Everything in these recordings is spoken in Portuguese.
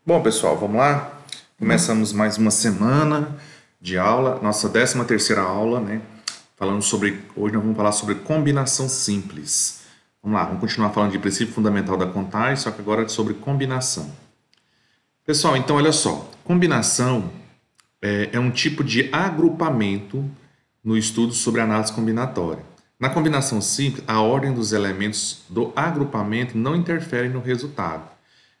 Bom, pessoal, vamos lá? Começamos mais uma semana de aula, nossa 13ª aula, né? Hoje nós vamos falar sobre combinação simples. Vamos lá, vamos continuar falando de princípio fundamental da contagem, só que agora é sobre combinação. Pessoal, então olha só, combinação é um tipo de agrupamento no estudo sobre análise combinatória. Na combinação simples, a ordem dos elementos do agrupamento não interfere no resultado.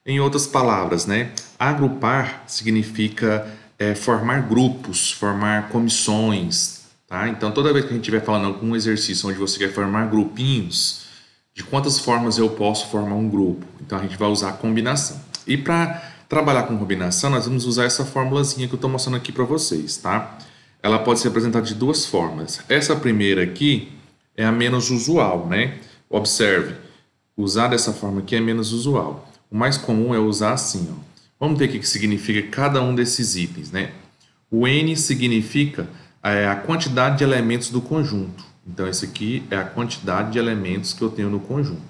Em outras palavras, né, agrupar significa formar grupos, formar comissões, tá? Então, toda vez que a gente estiver falando algum exercício onde você quer formar grupinhos, de quantas formas eu posso formar um grupo? Então, a gente vai usar a combinação. E para trabalhar com combinação, nós vamos usar essa formulazinha que eu estou mostrando aqui para vocês, tá? Ela pode ser apresentada de duas formas. Essa primeira aqui é a menos usual, né? Observe, usar dessa forma aqui é menos usual. O mais comum é usar assim, ó. Vamos ver o que significa cada um desses itens, né? O N significa a quantidade de elementos do conjunto. Então, esse aqui é a quantidade de elementos que eu tenho no conjunto.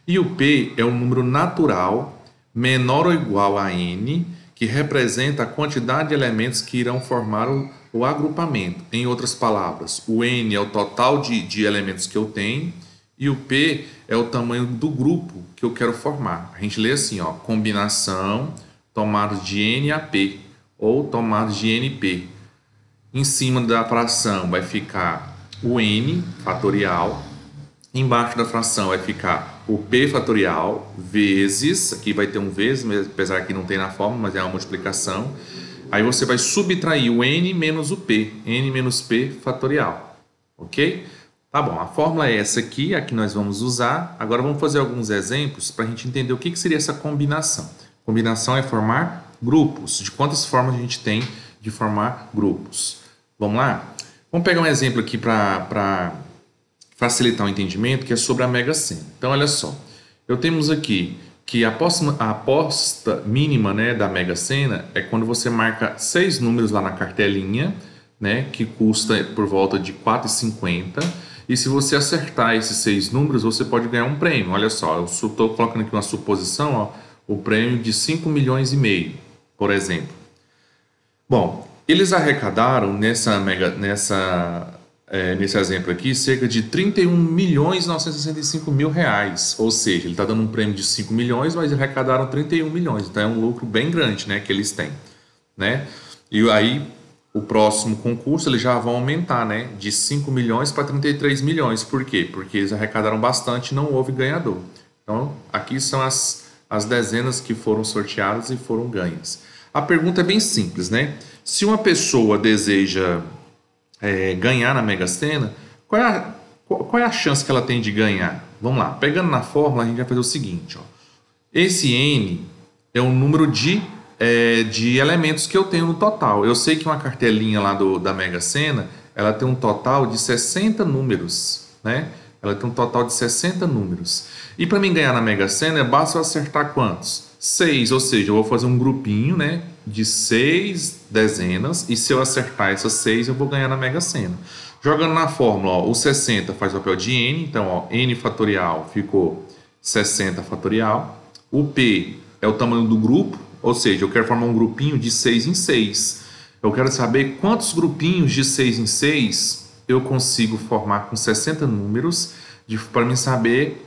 E o P é um número natural menor ou igual a N, que representa a quantidade de elementos que irão formar o agrupamento. Em outras palavras, o N é o total de elementos que eu tenho, e o P é o tamanho do grupo que eu quero formar. A gente lê assim, ó, combinação tomados de N a P, ou tomados de NP. Em cima da fração vai ficar o N fatorial, embaixo da fração vai ficar o P fatorial vezes, aqui vai ter um vezes, apesar que não tem na fórmula, mas é uma multiplicação. Aí você vai subtrair o N menos o P, N menos P fatorial, ok? Tá bom, a fórmula é essa aqui, a que nós vamos usar. Agora vamos fazer alguns exemplos para a gente entender o que seria essa combinação. Combinação é formar grupos. De quantas formas a gente tem de formar grupos? Vamos lá? Vamos pegar um exemplo aqui para facilitar o entendimento, que é sobre a Mega Sena. Então, olha só. Temos aqui que a aposta mínima, né, da Mega Sena é quando você marca 6 números lá na cartelinha, né, que custa por volta de R$ 4,50. E se você acertar esses 6 números, você pode ganhar um prêmio. Olha só, eu estou colocando aqui uma suposição, ó, o prêmio de 5,5 milhões, por exemplo. Bom, eles arrecadaram nesse exemplo aqui cerca de R$ 31.965.000 reais. Ou seja, ele está dando um prêmio de 5 milhões, mas arrecadaram 31 milhões. Então é um lucro bem grande, né, que eles têm, né? E aí o próximo concurso eles já vão aumentar, né, de 5 milhões para 33 milhões. Por quê? Porque eles arrecadaram bastante e não houve ganhador. Então, aqui são as dezenas que foram sorteadas e foram ganhas. A pergunta é bem simples, né? Se uma pessoa deseja ganhar na Mega Sena, qual é a chance que ela tem de ganhar? Vamos lá, pegando na fórmula, a gente vai fazer o seguinte, ó. Esse N é o número de elementos que eu tenho no total. Eu sei que uma cartelinha lá da Mega Sena, ela tem um total de 60 números, né? Ela tem um total de 60 números. E para mim ganhar na Mega Sena, basta eu acertar quantos? 6, ou seja, eu vou fazer um grupinho, né, de 6 dezenas, e se eu acertar essas 6, eu vou ganhar na Mega Sena. Jogando na fórmula, ó, o 60 faz o papel de N, então ó, N fatorial ficou 60 fatorial. O P é o tamanho do grupo, ou seja, eu quero formar um grupinho de 6 em 6. Eu quero saber quantos grupinhos de 6 em 6 eu consigo formar com 60 números, para mim saber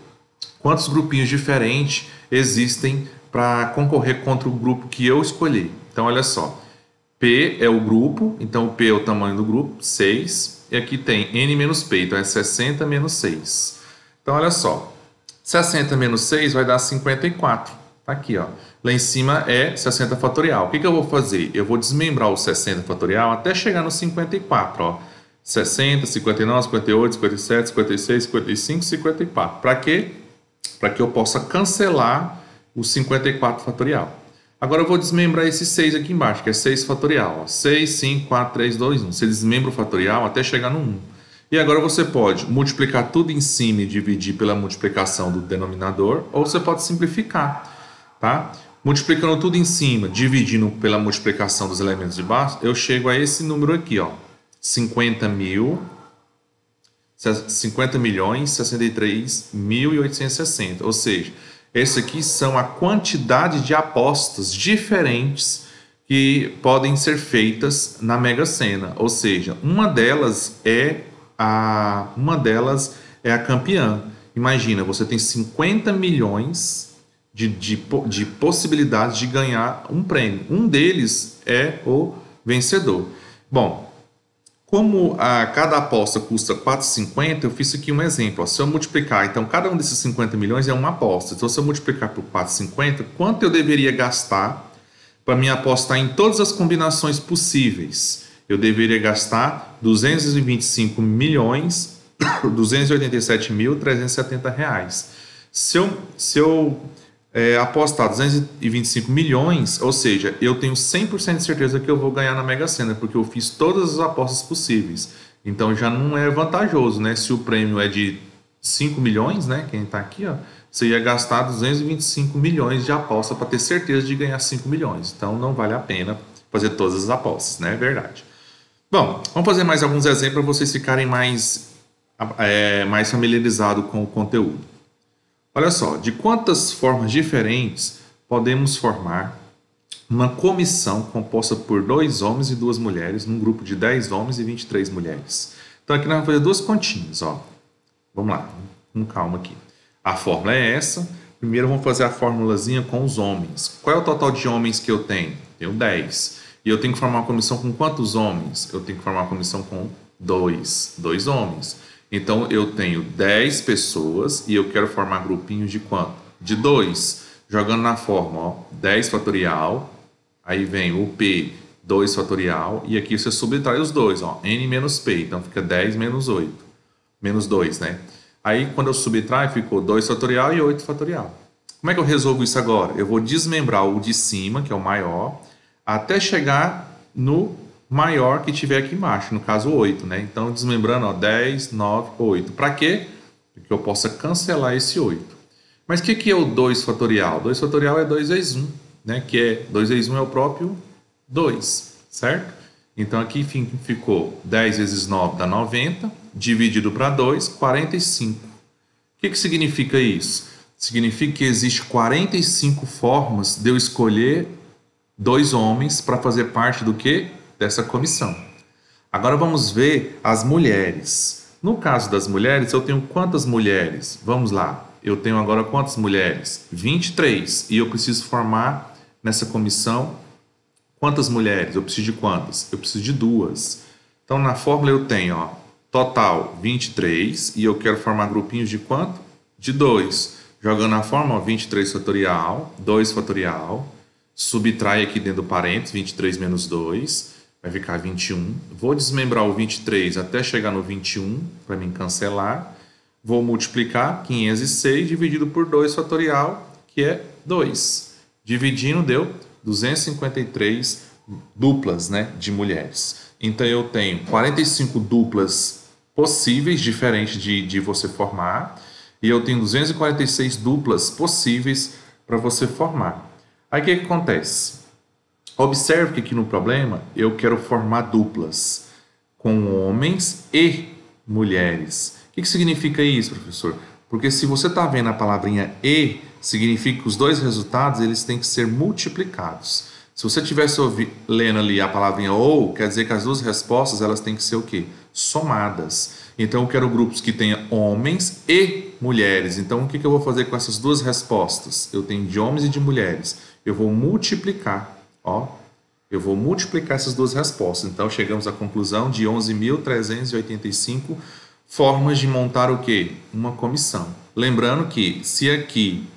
quantos grupinhos diferentes existem para concorrer contra o grupo que eu escolhi. Então, olha só. P é o grupo, então o P é o tamanho do grupo, 6. E aqui tem N menos P, então é 60 menos 6. Então, olha só. 60 menos 6 vai dar 54. Tá aqui, ó. Lá em cima é 60 fatorial. O que eu vou fazer? Eu vou desmembrar o 60 fatorial até chegar no 54, ó. 60, 59, 58, 57, 56, 55, 54. Para quê? Para que eu possa cancelar o 54 fatorial. Agora eu vou desmembrar esse 6 aqui embaixo, que é 6 fatorial. Ó. 6, 5, 4, 3, 2, 1. Você desmembra o fatorial até chegar no 1. E agora você pode multiplicar tudo em cima e dividir pela multiplicação do denominador, ou você pode simplificar, tá? Multiplicando tudo em cima, dividindo pela multiplicação dos elementos de baixo, eu chego a esse número aqui, ó. 50 milhões 63.860. Ou seja, Esse aqui são a quantidade de apostas diferentes que podem ser feitas na Mega Sena. Ou seja, uma delas é a campeã. Imagina, você tem 50 milhões de possibilidades de ganhar um prêmio. Um deles é o vencedor. Bom, como cada aposta custa 4,50, eu fiz aqui um exemplo. Ó. Se eu multiplicar, então cada um desses 50 milhões é uma aposta. Então, se eu multiplicar por 4,50, quanto eu deveria gastar para me apostar em todas as combinações possíveis? Eu deveria gastar 225 milhões, 287.370 reais. Se eu apostar 225 milhões, ou seja, eu tenho 100% de certeza que eu vou ganhar na Mega Sena, porque eu fiz todas as apostas possíveis. Então já não é vantajoso, né? Se o prêmio é de 5 milhões, né? Quem está aqui, ó, você ia gastar 225 milhões de aposta para ter certeza de ganhar 5 milhões. Então não vale a pena fazer todas as apostas, né? É verdade. Bom, vamos fazer mais alguns exemplos para vocês ficarem mais familiarizados com o conteúdo. Olha só, de quantas formas diferentes podemos formar uma comissão composta por 2 homens e 2 mulheres, num grupo de 10 homens e 23 mulheres. Então aqui nós vamos fazer 2 continhas, ó. Vamos lá, com calma aqui. A fórmula é essa. Primeiro vamos fazer a formulazinha com os homens. Qual é o total de homens que eu tenho? Tenho 10. E eu tenho que formar uma comissão com quantos homens? Eu tenho que formar uma comissão com 2 homens. Então, eu tenho 10 pessoas e eu quero formar grupinhos de quanto? De 2. Jogando na forma, ó, 10 fatorial, aí vem o P, 2 fatorial, e aqui você subtrai os dois, ó, N menos P, então fica 10 menos 8, menos 2, né? Aí, quando eu subtraio, ficou 2 fatorial e 8 fatorial. Como é que eu resolvo isso agora? Eu vou desmembrar o de cima, que é o maior, até chegar no maior que tiver aqui embaixo, no caso 8, né? Então, desmembrando, ó, 10, 9, 8. Para quê? Para que eu possa cancelar esse 8. Mas o que é o 2 fatorial? 2 fatorial é 2 vezes 1, né? Que é 2 vezes 1 é o próprio 2, certo? Então, aqui ficou 10 vezes 9 dá 90, dividido para 2, 45. O que significa isso? Significa que existe 45 formas de eu escolher 2 homens para fazer parte do quê? Dessa comissão. Agora vamos ver as mulheres. No caso das mulheres, eu tenho quantas mulheres? Vamos lá. Eu tenho agora quantas mulheres? 23. E eu preciso formar nessa comissão quantas mulheres? Eu preciso de quantas? Eu preciso de 2. Então na fórmula eu tenho, ó, total 23 e eu quero formar grupinhos de quanto? De 2. Jogando na fórmula, ó, 23 fatorial, 2 fatorial, subtrai aqui dentro do parênteses, 23 menos 2, vai ficar 21. Vou desmembrar o 23 até chegar no 21, para mim cancelar. Vou multiplicar 506 dividido por 2 fatorial, que é 2. Dividindo deu 253 duplas, né, de mulheres. Então eu tenho 45 duplas possíveis, diferentes de você formar, e eu tenho 246 duplas possíveis para você formar. Aí o que acontece? Observe que aqui no problema eu quero formar duplas com homens e mulheres. O que significa isso, professor? Porque se você está vendo a palavrinha e, significa que os dois resultados eles têm que ser multiplicados. Se você estivesse lendo ali a palavrinha ou, quer dizer que as duas respostas elas têm que ser o quê? Somadas. Então eu quero grupos que tenham homens e mulheres. Então o que eu vou fazer com essas duas respostas? Eu tenho de homens e de mulheres. Eu vou multiplicar, ó. Eu vou multiplicar essas duas respostas. Então chegamos à conclusão de 11.385 formas de montar o quê? Uma comissão. Lembrando que se aqui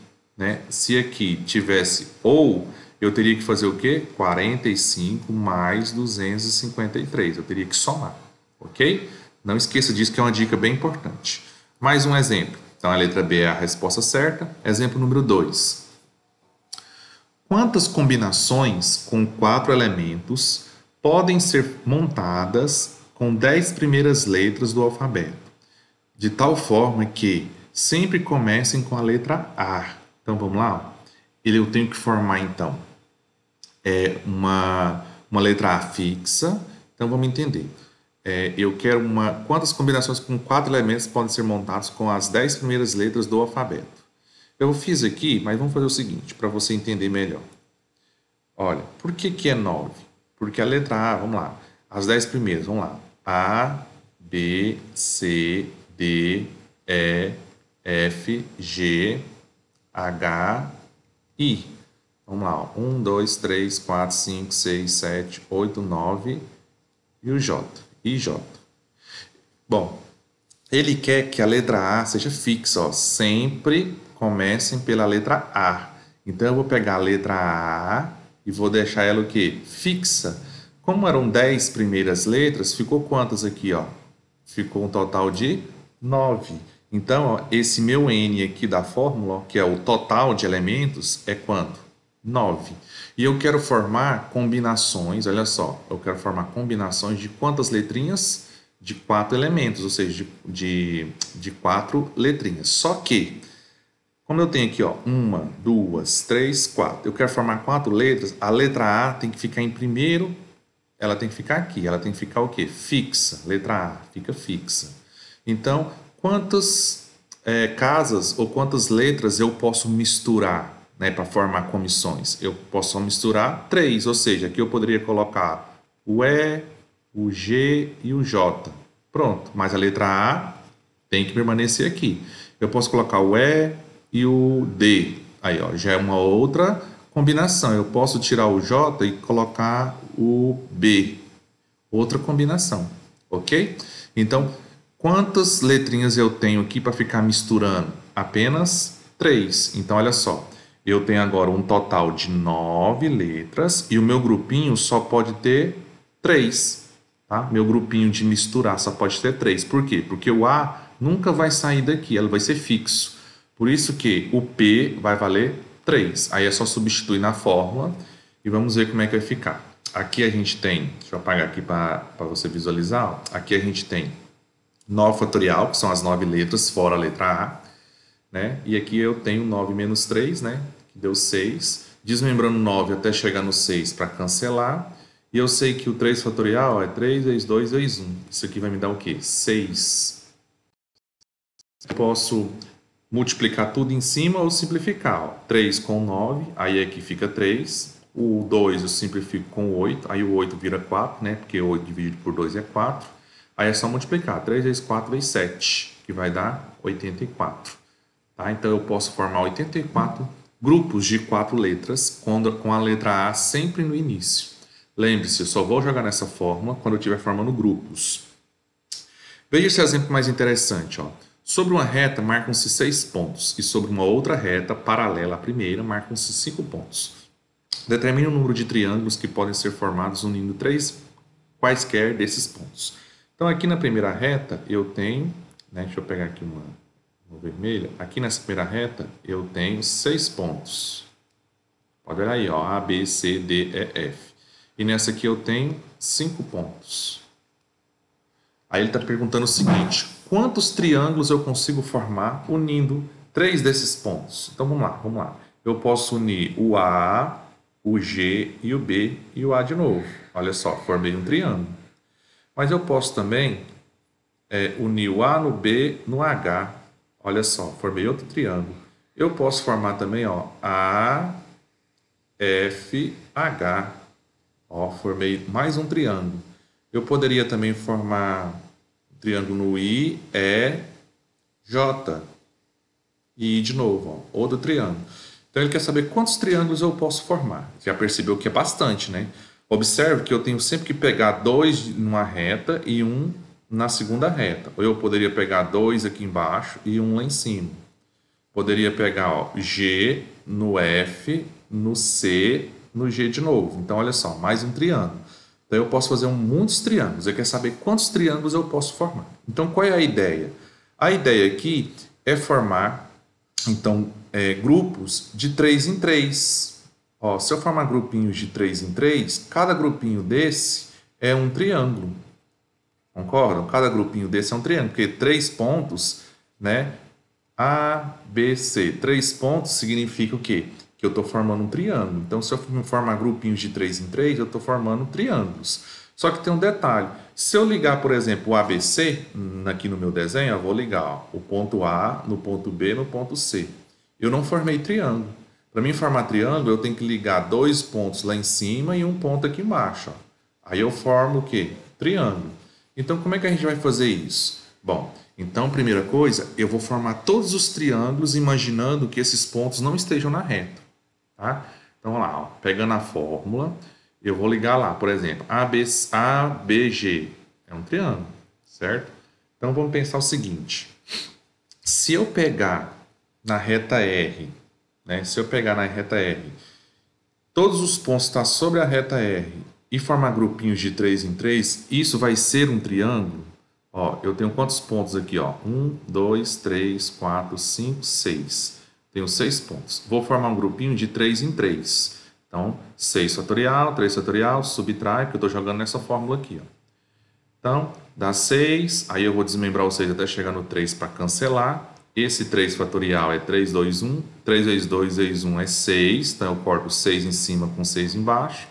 tivesse ou, eu teria que fazer o quê? 45 mais 253. Eu teria que somar, ok? Não esqueça disso, que é uma dica bem importante. Mais um exemplo. Então a letra B é a resposta certa. Exemplo número 2. Quantas combinações com 4 elementos podem ser montadas com 10 primeiras letras do alfabeto, de tal forma que sempre comecem com a letra A? Então vamos lá. Eu tenho que formar então uma letra A fixa. Então vamos entender. Eu quero quantas combinações com 4 elementos podem ser montadas com as 10 primeiras letras do alfabeto? Eu fiz aqui, mas vamos fazer o seguinte, para você entender melhor. Olha, por que que é 9? Porque a letra A, vamos lá, as 10 primeiras, vamos lá. A, B, C, D, E, F, G, H, I. Vamos lá, ó. 1, 2, 3, 4, 5, 6, 7, 8, 9 e o J. I, J. Bom, ele quer que a letra A seja fixa, ó. Sempre comecem pela letra A. Então eu vou pegar a letra A e vou deixar ela o quê? Fixa. Como eram 10 primeiras letras, ficou quantas aqui, ó? Ficou um total de 9. Então, ó, esse meu N aqui da fórmula, ó, que é o total de elementos, é quanto? 9. E eu quero formar combinações, olha só, eu quero formar combinações de quantas letrinhas? De 4 elementos, ou seja, de 4 letrinhas. Só que, como eu tenho aqui, ó, 1, 2, 3, 4, eu quero formar 4 letras, a letra A tem que ficar em primeiro, ela tem que ficar aqui, ela tem que ficar o quê? Fixa, letra A, fica fixa. Então, quantas casas ou quantas letras eu posso misturar, né, para formar comissões? Eu posso misturar 3, ou seja, aqui eu poderia colocar o E, o G e o J. Pronto, mas a letra A tem que permanecer aqui. Eu posso colocar o E e o D. Aí, ó, já é uma outra combinação. Eu posso tirar o J e colocar o B. Outra combinação, ok? Então, quantas letrinhas eu tenho aqui para ficar misturando? Apenas 3. Então, olha só. Eu tenho agora um total de 9 letras e o meu grupinho só pode ter 3. Tá? Meu grupinho de misturar só pode ter 3. Por quê? Porque o A nunca vai sair daqui, ele vai ser fixo. Por isso que o P vai valer 3. Aí é só substituir na fórmula e vamos ver como é que vai ficar. Aqui a gente tem, deixa eu apagar aqui para você visualizar. Ó. Aqui a gente tem 9 fatorial, que são as 9 letras, fora a letra A. Né? E aqui eu tenho 9 menos 3, né? Que deu 6. Desmembrando 9 até chegar no 6 para cancelar. E eu sei que o 3 fatorial é 3 vezes 2 vezes 1. Isso aqui vai me dar o quê? 6. Posso multiplicar tudo em cima ou simplificar. Ó. 3 com 9, aí aqui fica 3. O 2 eu simplifico com 8, aí o 8 vira 4, né? Porque 8 dividido por 2 é 4. Aí é só multiplicar. 3 vezes 4 vezes 7, que vai dar 84. Tá? Então eu posso formar 84 grupos de 4 letras, com a letra A sempre no início. Lembre-se, eu só vou jogar nessa fórmula quando eu estiver formando grupos. Veja esse exemplo mais interessante. Ó. Sobre uma reta, marcam-se 6 pontos, e sobre uma outra reta, paralela à primeira, marcam-se 5 pontos. Determine o número de triângulos que podem ser formados unindo 3 quaisquer desses pontos. Então, aqui na primeira reta, eu tenho, né, deixa eu pegar aqui uma vermelha, aqui nessa primeira reta, eu tenho 6 pontos. Pode ver aí, ó, A, B, C, D, E, F. E nessa aqui eu tenho 5 pontos. Aí ele está perguntando o seguinte: quantos triângulos eu consigo formar unindo 3 desses pontos? Então vamos lá. Eu posso unir o A, o G e o B e o A de novo. Olha só, formei um triângulo. Mas eu posso também unir o A no B no H. Olha só, formei outro triângulo. Eu posso formar também, ó, A, F, H. Ó, formei mais um triângulo. Eu poderia também formar um triângulo no I, E, J. E de novo, ó, outro triângulo. Então ele quer saber quantos triângulos eu posso formar. Já percebeu que é bastante, né? Observe que eu tenho sempre que pegar 2 numa reta e 1 na segunda reta. Ou eu poderia pegar 2 aqui embaixo e 1 lá em cima. Poderia pegar, ó, G no F, no C, no G de novo. Então, olha só, mais um triângulo. Então, eu posso fazer muitos triângulos. Eu quero saber quantos triângulos eu posso formar. Então, qual é a ideia? A ideia aqui é formar, então, grupos de 3 em 3. Ó, se eu formar grupinhos de 3 em 3, cada grupinho desse é um triângulo. Concordam? Cada grupinho desse é um triângulo, porque 3 pontos, né? A, B, C. 3 pontos significa o quê? Que eu estou formando um triângulo. Então, se eu formar grupinhos de 3 em 3, eu estou formando triângulos. Só que tem um detalhe. Se eu ligar, por exemplo, o ABC, aqui no meu desenho, eu vou ligar, ó, o ponto A no ponto B no ponto C. eu não formei triângulo. Para mim formar triângulo, eu tenho que ligar 2 pontos lá em cima e um ponto aqui embaixo. Ó. Aí eu formo o quê? Triângulo. Então, como é que a gente vai fazer isso? Bom, então, primeira coisa, eu vou formar todos os triângulos imaginando que esses pontos não estejam na reta. Tá? Então, vamos lá. Ó. Pegando a fórmula, eu vou ligar lá, por exemplo, ABG é um triângulo, certo? Então, vamos pensar o seguinte. Se eu pegar na reta R, né? Se eu pegar na reta R, todos os pontos estão sobre a reta R e formar grupinhos de 3 em 3, isso vai ser um triângulo. Ó, eu tenho quantos pontos aqui? Ó? 1, 2, 3, 4, 5, 6. Tenho 6 pontos. Vou formar um grupinho de 3 em 3. Então, 6 fatorial, 3 fatorial, subtrai, porque eu estou jogando nessa fórmula aqui. Ó. Então, dá 6, aí eu vou desmembrar o 6 até chegar no 3 para cancelar. Esse 3 fatorial é 3, 2, 1. 3 vezes 2 vezes 1 é 6. Então, eu corto 6 em cima com 6 embaixo.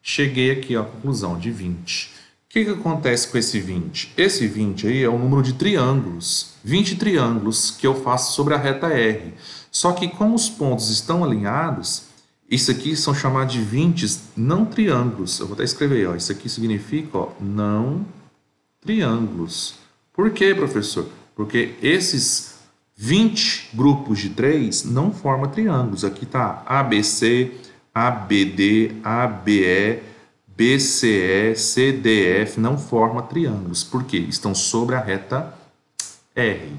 Cheguei aqui à conclusão de 20. O que acontece com esse 20? Esse 20 aí é o número de triângulos. 20 triângulos que eu faço sobre a reta R. Só que como os pontos estão alinhados, isso aqui são chamados de 20 não triângulos. Eu vou até escrever, ó. Isso aqui significa, ó, não triângulos. Por quê, professor? Porque esses 20 grupos de 3 não formam triângulos. Aqui está ABC, ABD, ABE, BCE, CDF, não formam triângulos. Por quê? Estão sobre a reta R.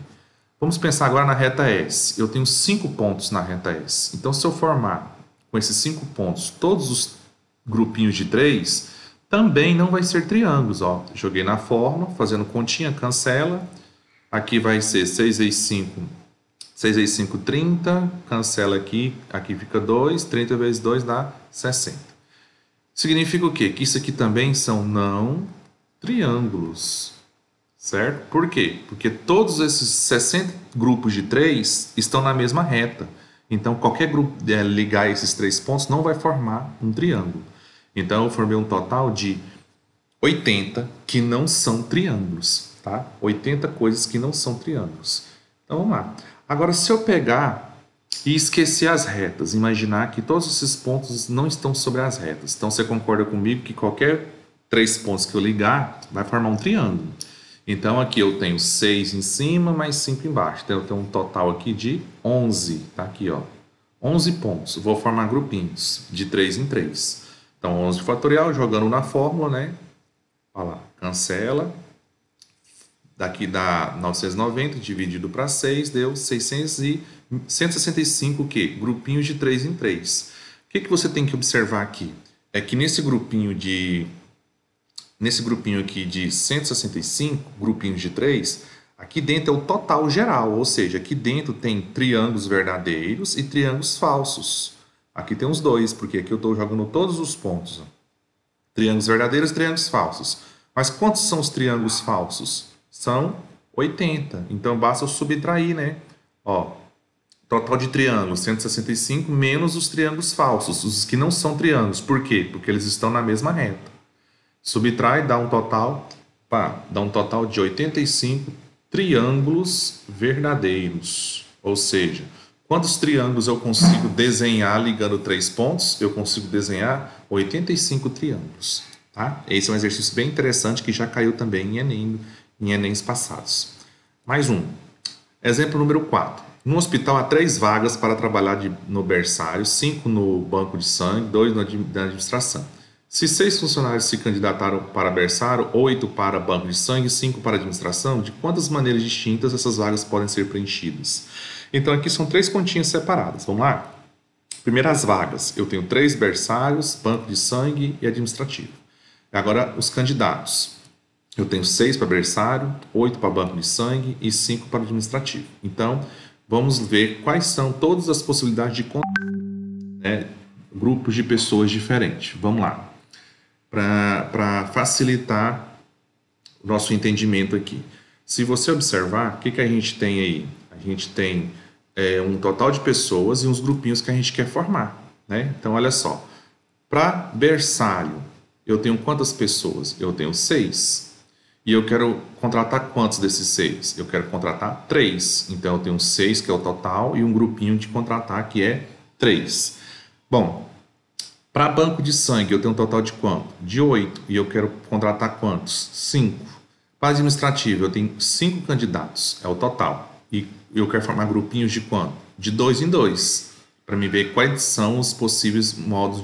Vamos pensar agora na reta S. Eu tenho 5 pontos na reta S. Então, se eu formar com esses 5 pontos todos os grupinhos de 3, também não vai ser triângulos. Ó. Joguei na fórmula, fazendo continha, cancela. Aqui vai ser 6 vezes 5, 6 vezes 5, 30. Cancela aqui, aqui fica 2. 30 vezes 2 dá 60. Significa o quê? Que isso aqui também são não triângulos. Certo? Por quê? Porque todos esses 60 grupos de 3 estão na mesma reta. Então, qualquer grupo ligar esses 3 pontos não vai formar um triângulo. Então, eu formei um total de 80 que não são triângulos. Tá? 80 coisas que não são triângulos. Então, vamos lá. Agora, se eu pegar e esquecer as retas, imaginar que todos esses pontos não estão sobre as retas. Então, você concorda comigo que qualquer 3 pontos que eu ligar vai formar um triângulo. Então, aqui eu tenho 6 em cima, mais 5 embaixo. Então, eu tenho um total aqui de 11. Tá aqui, ó. 11 pontos. Vou formar grupinhos de 3 em 3. Então, 11 fatorial, jogando na fórmula, né? Olha lá, cancela. Daqui dá 990, dividido para 6, deu 165, o quê? Grupinhos de 3 em 3. O que você tem que observar aqui? É que nesse grupinho aqui de 165, grupinhos de 3, aqui dentro é o total geral, ou seja, aqui dentro tem triângulos verdadeiros e triângulos falsos. Aqui tem os dois, porque aqui eu estou jogando todos os pontos. Ó. Triângulos verdadeiros e triângulos falsos. Mas quantos são os triângulos falsos? São 80. Então, basta eu subtrair, né? Ó, total de triângulos, 165, menos os triângulos falsos, os que não são triângulos. Por quê? Porque eles estão na mesma reta. Subtrai, dá um total de 85 triângulos verdadeiros. Ou seja, quantos triângulos eu consigo desenhar ligando 3 pontos? Eu consigo desenhar 85 triângulos. Tá? Esse é um exercício bem interessante que já caiu também em Enems passados. Mais um. Exemplo número 4. No hospital há 3 vagas para trabalhar no berçário, 5 no banco de sangue, 2 na administração. Se 6 funcionários se candidataram para berçário, 8 para banco de sangue e 5 para administração, de quantas maneiras distintas essas vagas podem ser preenchidas? Então, aqui são 3 continhas separadas. Vamos lá? Primeiras vagas. Eu tenho 3 berçários, banco de sangue e administrativo. Agora, os candidatos. Eu tenho 6 para berçário, 8 para banco de sangue e 5 para administrativo. Então, vamos ver quais são todas as possibilidades de grupos de pessoas diferentes. Vamos lá. Para facilitar o nosso entendimento aqui. Se você observar, o que a gente tem aí? A gente tem um total de pessoas e uns grupinhos que a gente quer formar. Né? Então, olha só. Para berçário, eu tenho quantas pessoas? Eu tenho 6. E eu quero contratar quantos desses 6? Eu quero contratar 3. Então, eu tenho 6, que é o total, e um grupinho de contratar, que é 3. Bom, para banco de sangue, eu tenho um total de quanto? De 8. E eu quero contratar quantos? 5. Para administrativo, eu tenho 5 candidatos, é o total. E eu quero formar grupinhos de quanto? De 2 em 2, para me ver quais são os possíveis modos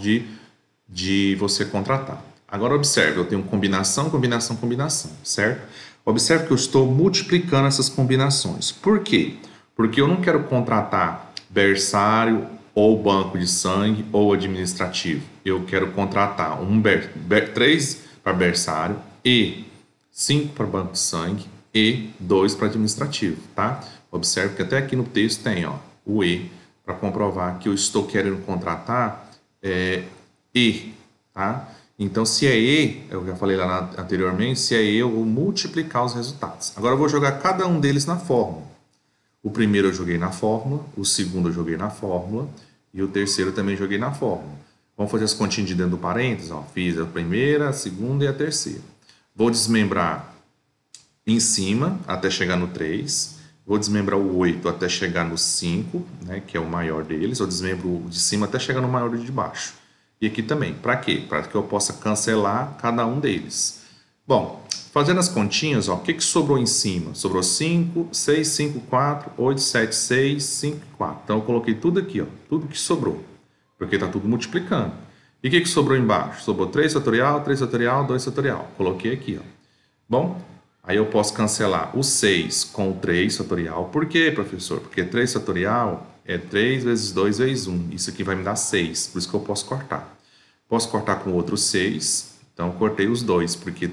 de você contratar. Agora observe, eu tenho combinação, combinação, combinação, certo? Observe que eu estou multiplicando essas combinações. Por quê? Porque eu não quero contratar berçário ou banco de sangue ou administrativo. Eu quero contratar 3 para berçário e 5 para banco de sangue e 2 para administrativo, tá? Observe que até aqui no texto tem o E para comprovar que eu estou querendo contratar E, tá? Então, se é E, eu já falei lá anteriormente, se é E, eu vou multiplicar os resultados. Agora eu vou jogar cada um deles na fórmula. O primeiro eu joguei na fórmula, o segundo eu joguei na fórmula e o terceiro eu também joguei na fórmula. Vamos fazer as continhas de dentro do parênteses, fiz a primeira, a segunda e a terceira. Vou desmembrar em cima até chegar no 3. Vou desmembrar o 8 até chegar no 5, né, que é o maior deles. Eu desmembro de cima até chegar no maior de baixo. E aqui também. Para quê? Para que eu possa cancelar cada um deles. Bom, fazendo as continhas, o que sobrou em cima? Sobrou 5, 6, 5, 4, 8, 7, 6, 5, 4. Então eu coloquei tudo aqui, tudo que sobrou. Porque está tudo multiplicando. E o que sobrou embaixo? Sobrou 3 fatorial, 3 fatorial, 2 fatorial. Coloquei aqui. Bom, aí eu posso cancelar o 6 com o 3 fatorial. Por quê, professor? Porque 3 fatorial é 3 vezes 2 vezes 1. Isso aqui vai me dar 6, por isso que eu posso cortar. Posso cortar com outro 6, então cortei os dois, porque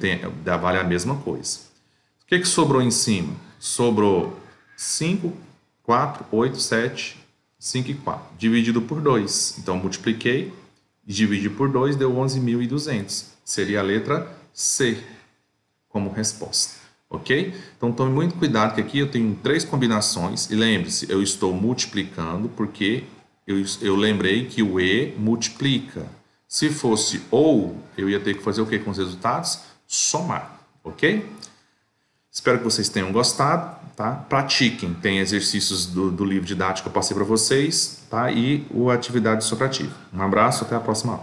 vale a mesma coisa. O que sobrou em cima? Sobrou 5, 4, 8, 7, 5 e 4, dividido por 2. Então multipliquei e dividi por 2, deu 11.200. Seria a letra C como resposta. Ok? Então tome muito cuidado que aqui eu tenho 3 combinações e lembre-se, eu estou multiplicando porque eu lembrei que o E multiplica. Se fosse ou, eu ia ter que fazer o que com os resultados? Somar, ok? Espero que vocês tenham gostado, tá? Pratiquem, tem exercícios do livro didático que eu passei para vocês, tá? E a atividade soprativa. Um abraço, até a próxima aula.